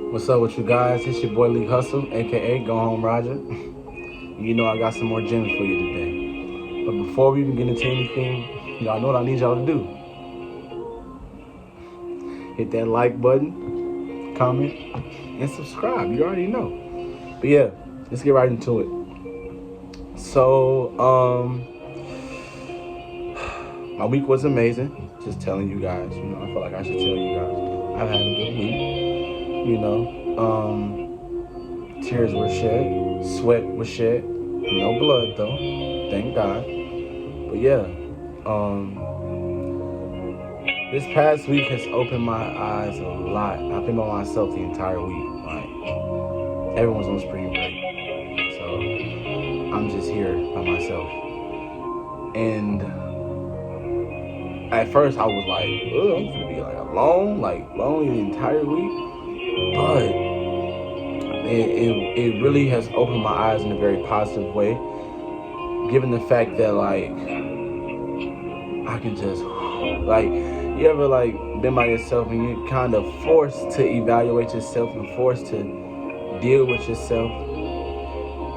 What's up with you guys? It's your boy Lee Hustle, aka Go Home Roger. You know I got some more gems for you today. But before we even get into anything, y'all know what I need y'all to do. Hit that like button, comment, and subscribe. You already know. But yeah, let's get right into it. So, my week was amazing. Just telling you guys, I feel like I should tell you guys. I've had a good week. Tears were shed, sweat was shed, no blood though, thank God. But yeah, this past week has opened my eyes a lot. I've been by myself the entire week. Like, everyone's on spring break, so I'm just here by myself. And at first I was like, I'm gonna be like alone, like lonely the entire week. But it really has opened my eyes in a very positive way, given the fact that like I can just like, you ever like been by yourself and you're kind of forced to evaluate yourself and forced to deal with yourself.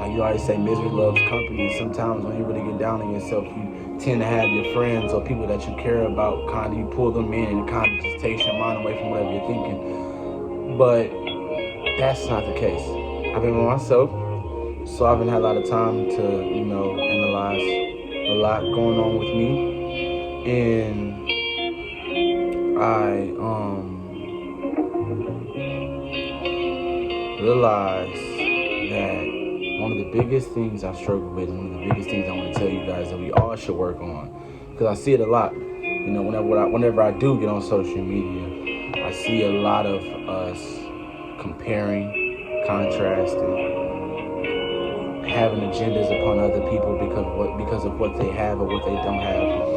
Like you always say, misery loves company. And sometimes when you really get down on yourself, you tend to have your friends or people that you care about, kind of you pull them in and it kind of just takes your mind away from whatever you're thinking. But that's not the case. I've been by myself, so I haven't had a lot of time to, analyze a lot going on with me. And I realized that one of the biggest things I struggle with, and one of the biggest things I want to tell you guys that we all should work on, because I see it a lot. Whenever I do get on social media, I see a lot of us comparing, contrasting, having agendas upon other people because of what they have or what they don't have.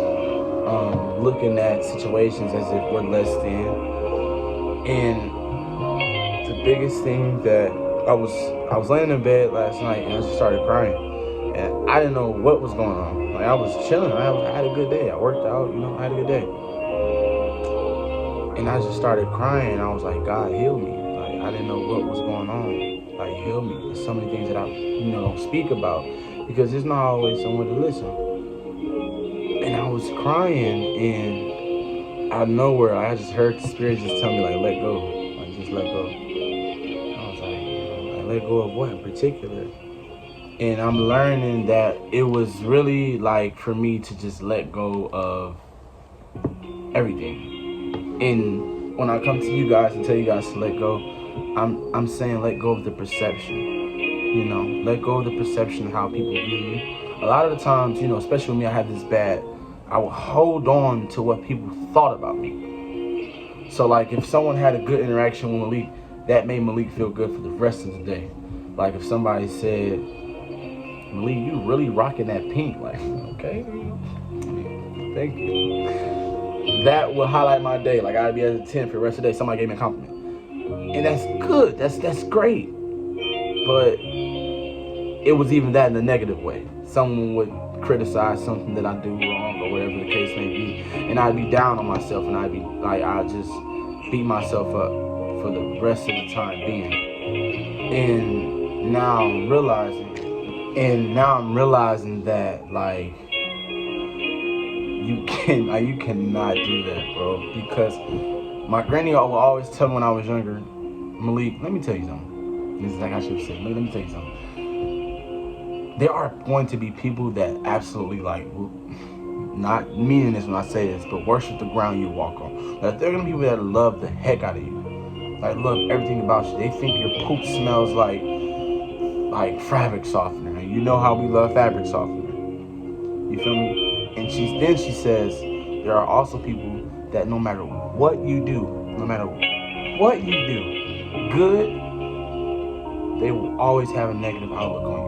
Looking at situations as if we're less than. And the biggest thing that I was laying in bed last night and I just started crying. And I didn't know what was going on. Like I was chilling. I had a good day. I worked out, I had a good day. And I just started crying. I was like, God, heal me. Like I didn't know what was going on. Like heal me. There's so many things that I don't speak about because there's not always someone to listen. And I was crying, and out of nowhere, I just heard the spirit just tell me, like, let go. Like, just let go. And I was like, let go of what in particular? And I'm learning that it was really, like, for me to just let go of everything. And when I come to you guys and tell you guys to let go, I'm saying let go of the perception. Let go of the perception of how people view you. A lot of the times, especially when me, I had this bad, I would hold on to what people thought about me. So like if someone had a good interaction with Malik, that made Malik feel good for the rest of the day. Like if somebody said, Malik, you really rocking that pink. Like, okay, thank you. That would highlight my day. Like I'd be at a 10 for the rest of the day. Somebody gave me a compliment. And that's good. That's great. But it was even that in a negative way. Someone would criticize something that I do wrong or whatever the case may be, and I'd be down on myself, and I'd just beat myself up for the rest of the time being. And now I'm realizing that like you cannot do that, bro, because my granny will always tell me when I was younger, Malik, let me tell you something. This is like I should have said, let me tell you something. There are going to be people that absolutely like, not meaning this when I say this, but worship the ground you walk on. Like there are going to be people that love the heck out of you. Like love everything about you. They think your poop smells like fabric softener. And you know how we love fabric softener. You feel me? And she says, there are also people that no matter what you do, good, they will always have a negative outlook on you.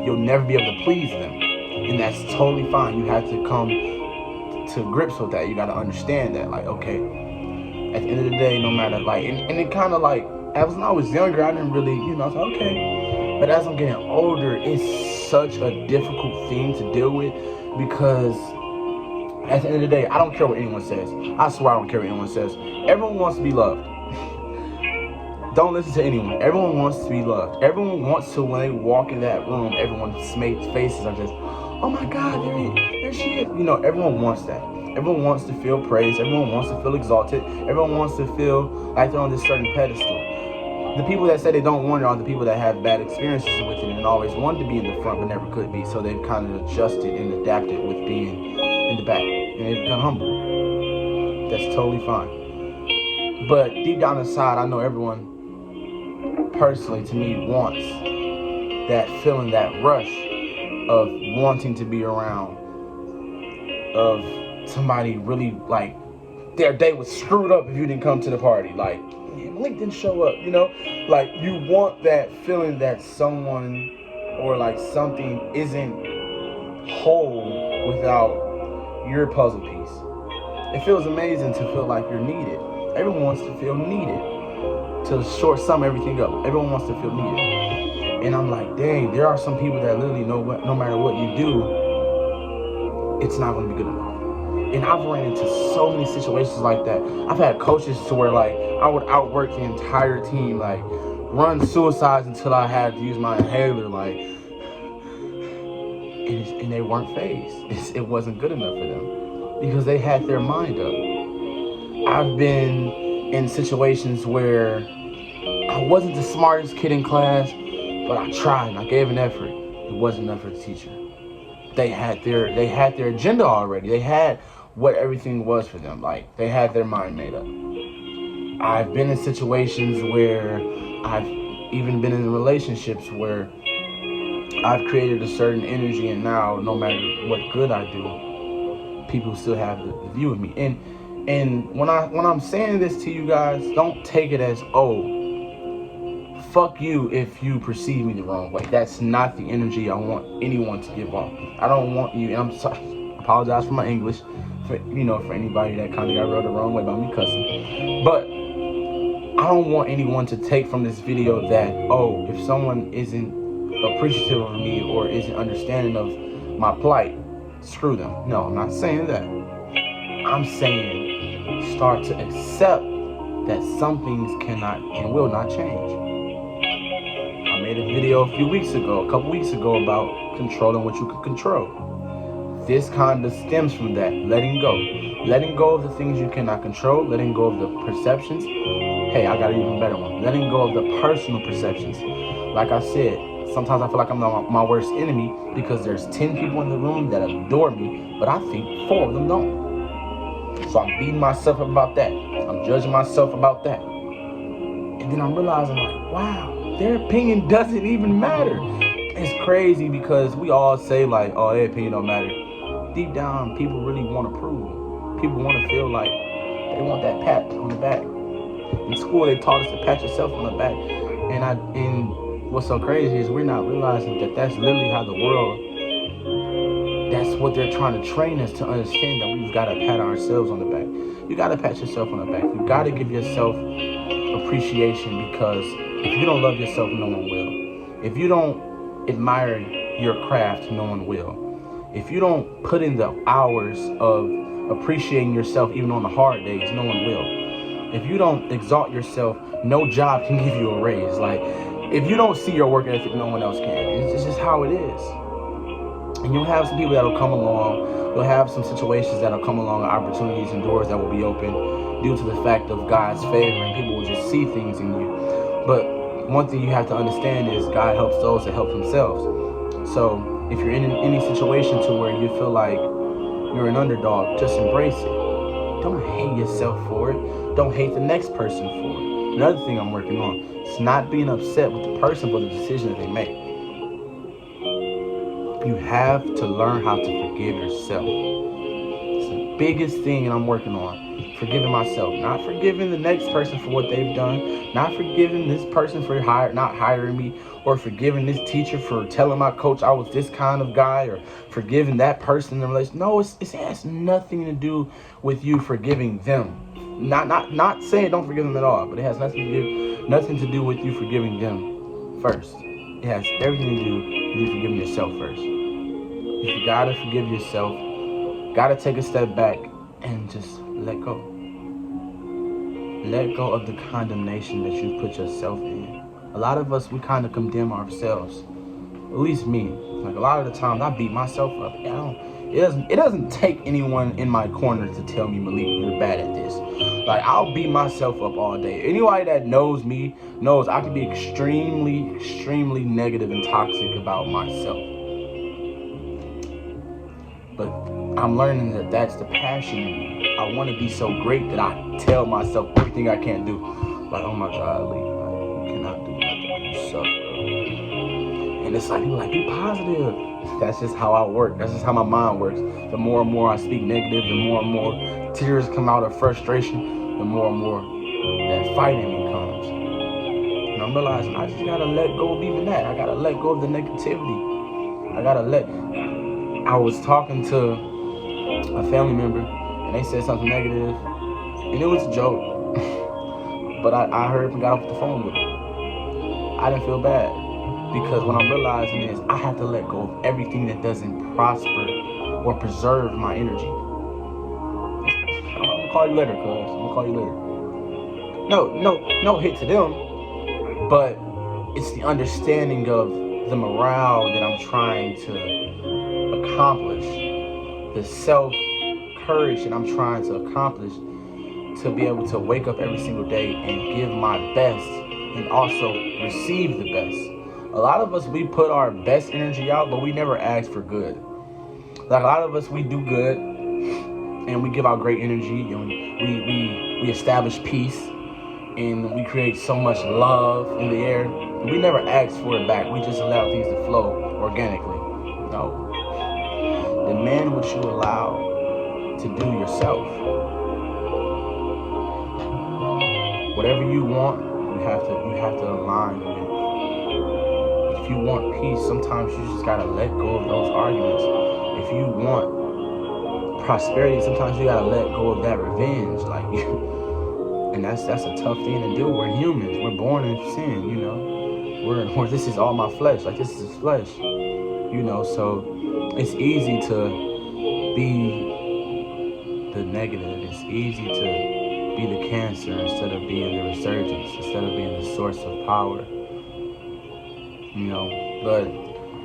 You'll never be able to please them. And that's totally fine. You have to come to grips with that. You got to understand that, like, okay, at the end of the day, no matter, like, and it kind of like, as when I was younger, I didn't really, I was like, okay. But as I'm getting older, it's such a difficult thing to deal with because at the end of the day, I don't care what anyone says. I swear I don't care what anyone says. Everyone wants to be loved. don't listen to anyone. Everyone wants to be loved. Everyone wants to, when they walk in that room, everyone's faces are just, oh my God, there she is. You know, everyone wants that. Everyone wants to feel praised. Everyone wants to feel exalted. Everyone wants to feel like they're on this certain pedestal. The people that say they don't want it are the people that have bad experiences with it and always wanted to be in the front but never could be. So they've kind of adjusted and adapted with being in the back. And they've become humble. That's totally fine. But deep down inside, I know everyone personally, to me, wants that feeling, that rush of wanting to be around, of somebody really, like, their day was screwed up if you didn't come to the party. Like, Malik didn't show up, you know? Like, you want that feeling that someone or like something isn't whole without your puzzle piece. It feels amazing to feel like you're needed. Everyone wants to feel needed. To short sum everything up, everyone wants to feel needed. And I'm like, dang, there are some people that literally know what, no matter what you do, it's not going to be good enough. And I've ran into so many situations like that. I've had coaches to where, like, I would outwork the entire team, like, run suicides until I had to use my inhaler, like, and they weren't fazed. It wasn't good enough for them because they had their mind up. I've been in situations where I wasn't the smartest kid in class, but I tried and I gave an effort. It wasn't enough for the teacher. They had their agenda already. They had what everything was for them. Like, they had their mind made up. I've been in situations where I've even been in relationships where I've created a certain energy, and now no matter what good I do, people still have the view of me. And when I'm saying this to you guys, don't take it as, oh, fuck you if you perceive me the wrong way. That's not the energy I want anyone to give off. I don't want you, and I'm sorry, I apologize for my English, for anybody that kind of got rubbed the wrong way about me cussing. But I don't want anyone to take from this video that, oh, if someone isn't appreciative of me or isn't understanding of my plight, screw them. No, I'm not saying that. I'm saying start to accept that some things cannot and will not change. I made a video a couple weeks ago, about controlling what you can control. This kind of stems from that, letting go. Letting go of the things you cannot control, letting go of the perceptions. Hey, I got an even better one. Letting go of the personal perceptions. Like I said, sometimes I feel like I'm my worst enemy because there's 10 people in the room that adore me, but I think 4 of them don't. So I'm beating myself up about that. I'm judging myself about that. And then I'm realizing, like, wow, their opinion doesn't even matter. It's crazy because we all say, like, oh, their opinion don't matter. Deep down, people really want to prove. People want to feel like they want that pat on the back. In school, they taught us to pat yourself on the back. And what's so crazy is we're not realizing that that's literally how the world, that's what they're trying to train us to understand, that we've got to pat ourselves on the back. You got to pat yourself on the back. You got to give yourself appreciation, because if you don't love yourself, no one will. If you don't admire your craft, no one will. If you don't put in the hours of appreciating yourself even on the hard days, no one will. If you don't exalt yourself, no job can give you a raise. Like, if you don't see your work ethic, no one else can. It's just how it is. And you'll have some people that'll come along. You'll have some situations that'll come along, opportunities and doors that will be open due to the fact of God's favor, and people will just see things in you. But one thing you have to understand is God helps those that help themselves. So if you're in any situation to where you feel like you're an underdog, just embrace it. Don't hate yourself for it. Don't hate the next person for it. Another thing I'm working on is not being upset with the person for the decision that they make. You have to learn how to forgive yourself. It's the biggest thing I'm working on. Forgiving myself. Not forgiving the next person for what they've done. Not forgiving this person for not hiring me. Or forgiving this teacher for telling my coach I was this kind of guy. Or forgiving that person in the relationship. No, it has nothing to do with you forgiving them. Not saying don't forgive them at all, but it has nothing to do with you forgiving them first. It has everything to do with you forgiving yourself first. You gotta forgive yourself. Gotta take a step back and just let go. Let go of the condemnation that you put yourself in. A lot of us, we kind of condemn ourselves. At least me. Like a lot of the times, I beat myself up. It doesn't take anyone in my corner to tell me, Malik, you're bad at this. Like, I'll beat myself up all day. Anybody that knows me knows I can be extremely, extremely negative and toxic about myself. But I'm learning that that's the passion in me. I want to be so great that I tell myself everything I can't do. Like, oh my God, Lee, like, you cannot do nothing. You suck, bro. And it's like, people like, be positive. That's just how I work. That's just how my mind works. The more and more I speak negative, the more and more tears come out of frustration, the more and more that fight in me comes. And I'm realizing I just gotta let go of even that. I gotta let go of the negativity. I was talking to a family member and they said something negative and it was a joke. But I heard and got off the phone with him. I didn't feel bad. Because what I'm realizing is I have to let go of everything that doesn't prosper or preserve my energy. I'm gonna call you later, cuz. I'm gonna call you later. No hit to them. But it's the understanding of the morale that I'm trying to accomplish. The self-courage that I'm trying to accomplish to be able to wake up every single day and give my best and also receive the best. A lot of us, we put our best energy out, but we never ask for good. Like a lot of us, we do good and we give out great energy and we establish peace and we create so much love in the air. We never ask for it back. We just allow things to flow organically. No. Demand what you allow to do yourself. Whatever you want, you have to align with it. If you want peace, sometimes you just gotta let go of those arguments. If you want prosperity, sometimes you gotta let go of that revenge. Like, and that's a tough thing to do. We're humans. We're born in sin. You know, we're this is all my flesh. Like this is flesh. You know, so it's easy to be the negative. It's easy to be the cancer instead of being the resurgence, instead of being the source of power. You know, but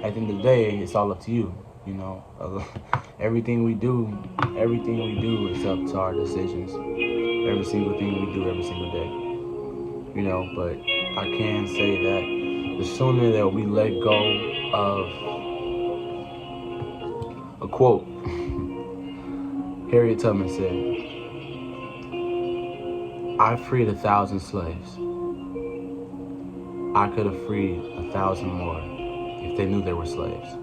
at the end of the day, it's all up to you. You know, everything we do is up to our decisions. Every single thing we do every single day. You know, but I can say that the sooner that we let go of a quote Harriet Tubman said, I freed 1,000 slaves. I could have freed 1,000 more if they knew they were slaves.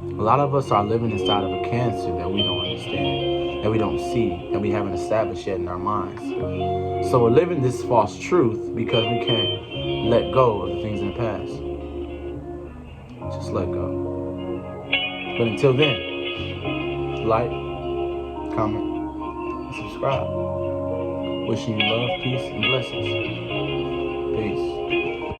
A lot of us are living inside of a cancer that we don't understand, that we don't see, that we haven't established yet in our minds. So we're living this false truth because we can't let go of the things in the past. Just let go. But until then, like, comment, and subscribe. Wishing you love, peace, and blessings. Peace.